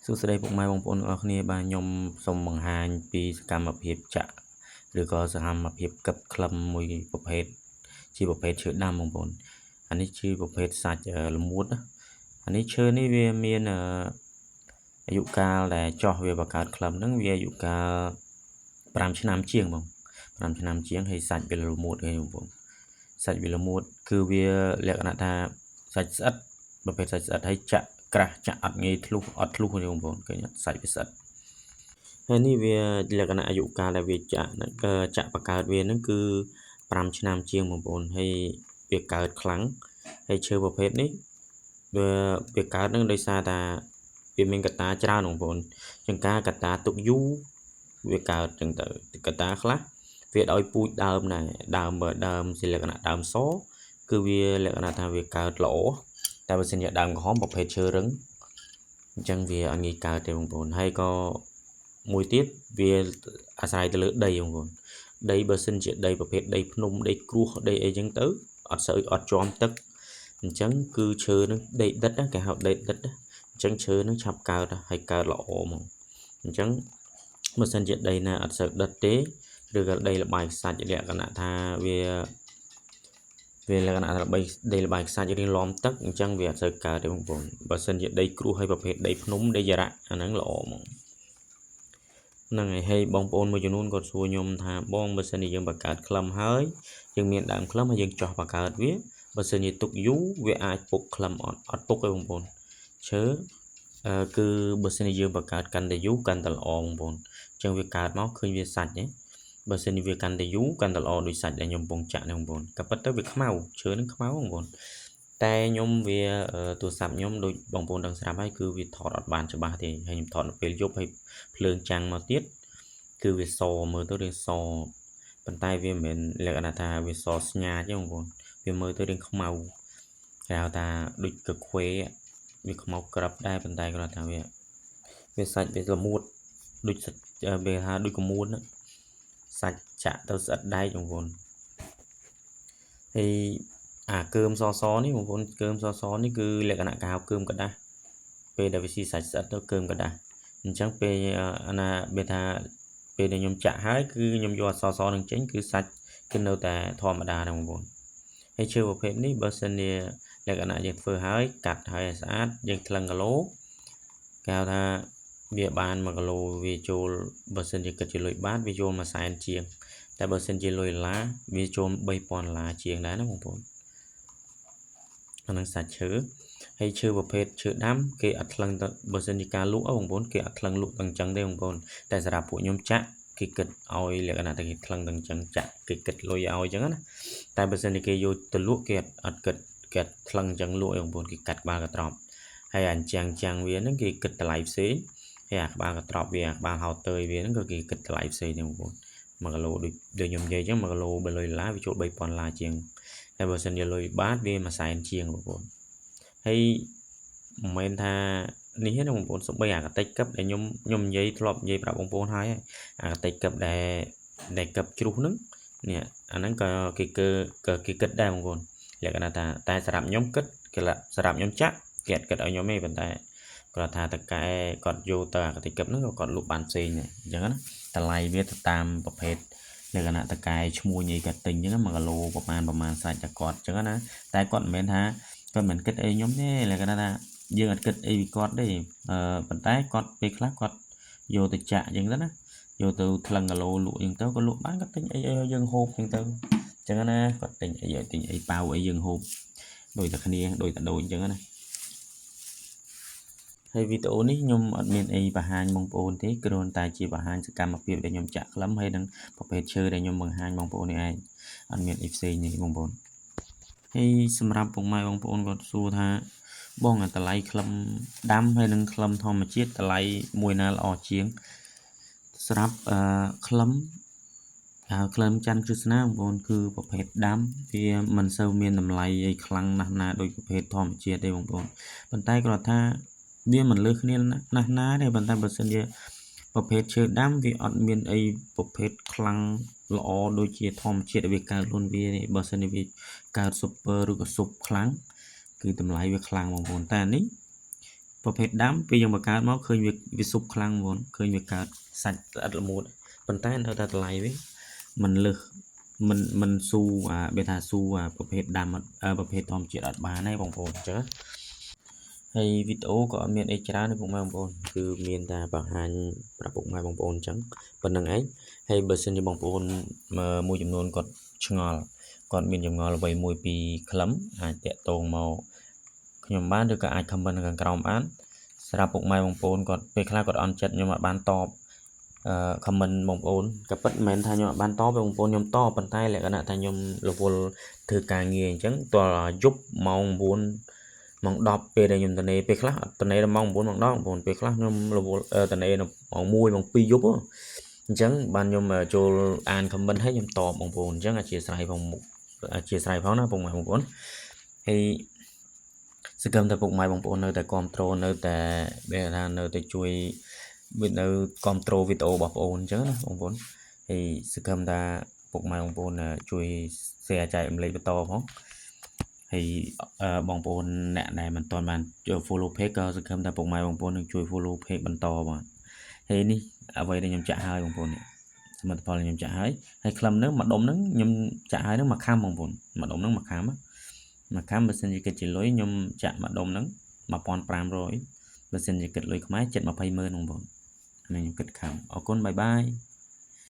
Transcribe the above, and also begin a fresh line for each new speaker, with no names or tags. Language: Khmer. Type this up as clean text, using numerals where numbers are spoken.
សួស្តីពុកម៉ែបងប្អូនទាំងអស់គ្នាបាទខ្ញុំសូមបង្ហាញពីសកម្មភាពចាក់ឬក៏សកម្មភាពកឹបក្លឹមមួយប្រភេទជាប្រភេទឈើដាំបងប្អូនអានេះជាប្រភេទសាច់ល្មួតណាអានេះឈើនេះវាមានអាយុកាលដែលចោះវាបង្កើតក្លឹមហ្នឹងវាអាយុកាល5ឆ្នាំជាងបង5ឆ្នាំជាងហើយសាច់វាល្មួតហើយបងប្អូនសាច់វាល្មួតគឺវាលក្ខណៈថាសាច់ស្អិតប្រភេទសាច់ស្អិតហើយចាក់ក្រាស់ចាក់អត់ងាយធ្លុះអត់ធ្លុះទេបងប្អូនឃើញសាច់វាស្អិតហើយនេះវាលក្ខណៈអាយុកាលដែលវាចាក់បង្កើតវាហ្នឹងគឺ5ឆ្នាំជាងបងប្អូនហើយវាកើតខ្លាំងហើយឈើប្រភេទនេះវាកើតហ្នឹងដោយសារថាវាមានកត្តាច្រើនបងប្អូនចឹងការកត្តាទុកយូរវាកើតចឹងទៅកត្តាខ្លះវាឲ្យពូជដើមដែរដើមជាលក្ខណៈដើមសគឺវាលក្ខណៈថាវាកើតល្អតែបើសិនជាដើមក្រហមប្រភេទឈើរឹងអញ្ចឹងវាអត់ងាយកើតទេបងប្អូនហើយក៏មួយទៀតវាអាស្រ័យទៅលើដីបងប្អូនដីបើសិនជាដីប្រភេទដីភ្នំដីគ្រួសដីអីចឹងទៅអត់ជាប់ទឹកអញ្ចឹងគឺឈើនឹងដីដិតគេហៅដីដិតអញ្ចឹងឈើនឹងឆាប់កើតហើយកើតល្អហ្មងអញ្ចឹងបើសិនជាដីណាអត់សូវដិតទេឬក៏ដីល្បាយខ្សាច់លក្ខណៈថាវាលក្ខណៈថាដីល្បាយខ្សាច់រៀងលំទឹកអញ្ចឹងវាអត់សូវកើតទេបងប្អូនបើសិនជាដីគ្រួសហើយប្រភេទដីភ្នំដីចរៈអាហ្នឹងល្អហ្មងហ្នឹងហើយបងប្អូនមួយចំនួនគាត់សួរខ្ញុំថាបងបើសិនជាយើងបង្កើតក្លឹមហើយយើងមានដើមក្លឹមហើយយើងចោះបង្កើតវាបើសិនជាទុកយូរវាអាចពុកក្លឹមអត់ពុកទេបងប្អូនឈើគឺបើសិនជាយើងបង្កើតកាន់តែយូរកាន់តែល្អបងប្អូនអញ្ចឹងវាកើតមកឃើញវាសាច់ទេបើសិនជាវាកាន់តែយូរកាន់តែល្អដូចសាច់ដែលខ្ញុំកំពុងចាក់នេះបងប្អូនក៏ប៉ុន្តែវាខ្មៅឈើនឹងខ្មៅបងប្អូនតែខ្ញុំវាទូរស័ព្ទខ្ញុំដូចបងប្អូនដឹងស្រាប់ហើយគឺវាថតអត់បានច្បាស់ទេហើយខ្ញុំថតនៅពេលយប់ហើយភ្លើងចាំងមកទៀតគឺវាសមើលទៅរាងសប៉ុន្តែវាមិនមែនលក្ខណៈថាវាសស្ញាទេបងប្អូនវាមើលទៅរាងខ្មៅគេហៅថាដូចកខ្វេវាខ្មៅក្របដែរប៉ុន្តែគាត់ថាវាសាច់វាល្មួតដូចវាថាដូចកមួនណាសាច់ចាក់ទៅស្អិតដែកបងប្អូនហើយអាកើមសនេះបងប្អូនកើមសនេះគឺលក្ខណៈកៅកើមកដាស់ពេលដែលវាស៊ីសាច់ស្អិតទៅកើមកដាស់អញ្ចឹងពេលអាណាវាថាពេលដែលខ្ញុំចាក់ហើយគឺខ្ញុំយកអសនឹងចេញគឺសាច់គឺនៅតែធម្មតាដែរបងប្អូនហើយឈើប្រភេទនេះបើសិនជាលក្ខណៈយើងធ្វើហើយកាត់ហើយឲ្យស្អាតយើងថ្លឹងគីឡូគេហៅថាវាបាន1គីឡូវាចូលបើសិនជាគិតជាលុយបាតវាចូល100,000ជាងតែបើសិនជាលុយដុល្លារវាចូល$3,000ជាងដែរណាបងប្អូនអានឹងសាច់ឈើហើយឈើប្រភេទឈើដាំគេអត់ថ្លឹងទៅបើសិនជាការលក់បងប្អូនគេអត់ថ្លឹងលក់ទាំងអញ្ចឹងទេបងប្អូនតែសម្រាប់ពួកខ្ញុំចាក់គេគិតឲ្យលក្ខណៈតែគេថ្លឹងទាំងអញ្ចឹងចាក់គេគិតលុយឲ្យអញ្ចឹងណាតែបើសិនជាគេយកទៅលក់គេអត់គិតគេថ្លឹងអញ្ចឹងលក់បងប្អូនគេកាត់ក្បាលកត្រប់ហើយអាចាំងវាហ្នឹងគេគិតតម្លៃផ្សេងហើយអាក្បាលកត្រប់វាអាក្បាលហោតើយវាហ្នឹងក៏គេគិតតម្លៃផ្សេងដែរបងប្អូន1គីឡូដូចខ្ញុំនិយាយអញ្ចឹង1គីឡូបើលុយដុល្លារវាចូល$3,000ជាងតែបើសិនជាលុយបាតវា100,000ជាងបងប្អូនហើយមិនមែនថានេះទេបងប្អូនសំបីអាកតិចកឹបដែលខ្ញុំនិយាយធ្លាប់និយាយប្រាប់បងប្អូនហើយអាកតិចកឹបដែលកឹបជ្រុះហ្នឹងនេះអាហ្នឹងក៏គេគិតដែរបងប្អូនលក្ខណៈថាតែសម្រាប់ខ្ញុំគិតគេសម្រាប់ខ្ញុំចាក់គេអត់គិតឲ្យខ្ញុំទេប៉ុន្តែគាត់ថាតកែគាត់យកទៅអាកតិកឹបហ្នឹងគាត់លក់បានផ្សេងអញ្ចឹងណាតម្លៃវាទៅតាមប្រភេទលក្ខណៈតកែឈ្មោះញីគាត់ទិញអញ្ចឹង1គីឡូប្រហែលសាច់តែគាត់អញ្ចឹងណាតែគាត់មិនមែនថាគាត់មិនគិតអីខ្ញុំទេលក្ខណៈថាយើងអត់គិតអីពីគាត់ទេប៉ុន្តែគាត់ពេលខ្លះគាត់យកទៅចាក់អញ្ចឹងទៅណាយកទៅថ្លឹងគីឡូលក់អញ្ចឹងទៅក៏លក់បានគាត់ទិញអីឲ្យយើងហូបអញ្ចឹងទៅអញ្ចឹងណាគាត់ទិញអីឲ្យទិញអីប៉ាវអីយើងហូបដូចតែគ្នាដូចតែដូចអញ្ចឹងណាហើយវីដេអូនេះខ្ញុំអត់មានអីបង្ហាញបងប្អូនទេគ្រាន់តែជាបង្ហាញសកម្មភាពដែលខ្ញុំចាក់ក្លឹមហើយនឹងប្រភេទឈើដែលខ្ញុំបង្ហាញបងប្អូននេះឯងអត់មានអីផ្សេងទេបងប្អូនហើយសម្រាប់ពុកម៉ែបងប្អូនគាត់សួរថាបងអាតម្លៃក្លឹមដាំហើយនឹងក្លឹមធម្មជាតិតម្លៃមួយណាល្អជាងសម្រាប់ក្លឹមក្លឹមច័ន្ទគ្រឹស្នាបងប្អូនគឺប្រភេទដាំវាមិនសូវមានតម្លៃអីខ្លាំងណាស់ណាដូចប្រភេទធម្មជាតិទេបងប្អូនប៉ុន្តែគាត់ថាវាមិនលើសគ្នាណាស់ណាទេប៉ុន្តែបើសិនជាប្រភេទឈើដាំវាអត់មានអីប្រភេទខ្លាំងល្អដូចជាធម្មជាតិវាកើតខ្លួនវាបើសិនជាវាកើតស៊ុបឬក៏ស៊ុបខ្លាំងគឺតម្លៃវាខ្លាំងបងប្អូនតែនេះ ប្រភេទដាំពេលយើងបង្កើតមកឃើញវាសុបខ្លាំងហ្មងឃើញវាកើតសាច់ស្អិតល្មួតប៉ុន្តែនៅតែតម្លៃវាមិនលើសមិនស៊ូវាថាស៊ូប្រភេទដាំប្រភេទធម្មជាតិអត់បានទេបងប្អូនអញ្ចឹងហើយវីដេអូក៏អត់មានអីច្រើនទេពុកម៉ែបងប្អូនគឺមានតែបង្ហាញប្រាប់ពុកម៉ែបងប្អូនអញ្ចឹងប៉ុណ្្នឹងឯងហើយបើសិនជាបងប្អូនមួយចំនួនគាត់ឆ្ងល់គាត់មានចម្ងល់អ្វីមួយពីក្លឹមអាចតាក់ទងមកខ្ញុំបានឬក៏អាច comment នៅខាងក្រោមបានសម្រាប់ពុកម៉ែបងប្អូនគាត់ពេលខ្លះគាត់អន់ចិត្តខ្ញុំអត់បានតបcomment បងប្អូនក៏ពិតមិនមែនថាខ្ញុំអត់បានតបបងប្អូនខ្ញុំតបប៉ុន្តែលក្ខណៈថាខ្ញុំរវល់ធ្វើការងារអញ្ចឹងតើយប់ម៉ោង9ម៉ោង10ពេលដែលខ្ញុំតនេពេលខ្លះអត់តនេដល់ម៉ោង9ម៉ោង10បងប្អូនពេលខ្លះខ្ញុំរវល់តនេដល់ម៉ោង1ម៉ោង2យប់អញ្ចឹងបានខ្ញុំចូលអាន comment ឲ្យខ្ញុំតបបងប្អូនអញ្ចឹងអធិស្ឋានផងណាបងប្អូនហើយសង្ឃឹមថាពុកម៉ែបងប្អូននៅតែគ្រប់គ្រងនៅតែបែរថានៅតែជួយនៅគ្រប់គ្រងវីដេអូរបស់បងប្អូនអញ្ចឹងណាបងប្អូនហើយសង្ឃឹមថាពុកម៉ែបងប្អូនជួយ share ចែករំលែកបន្តផងហើយបងប្អូនអ្នកដែលមិនទាន់បានចូល follow page ក៏សង្ឃឹមថាពុកម៉ែបងប្អូននឹងជួយ follow page បន្តបាទហើយនេះអ្វីដែលខ្ញុំចាក់ហើយបងប្អូននេះសមិទ្ធផលខ្ញុំចាក់ហើយក្លឹមហ្នឹងមួយដុំហ្នឹងខ្ញុំចាក់ហើយហ្នឹងមួយខាំបងប្អូនមួយដុំហ្នឹងមួយខាំបើសិនជាគិតជាលុយខ្ញុំចាក់មួយដុំហ្នឹង1500បើសិនជាគិតលុយខ្មែរ720,000បងប្អូនអានេះខ្ញុំគិតខាំអរគុណបាយបាយ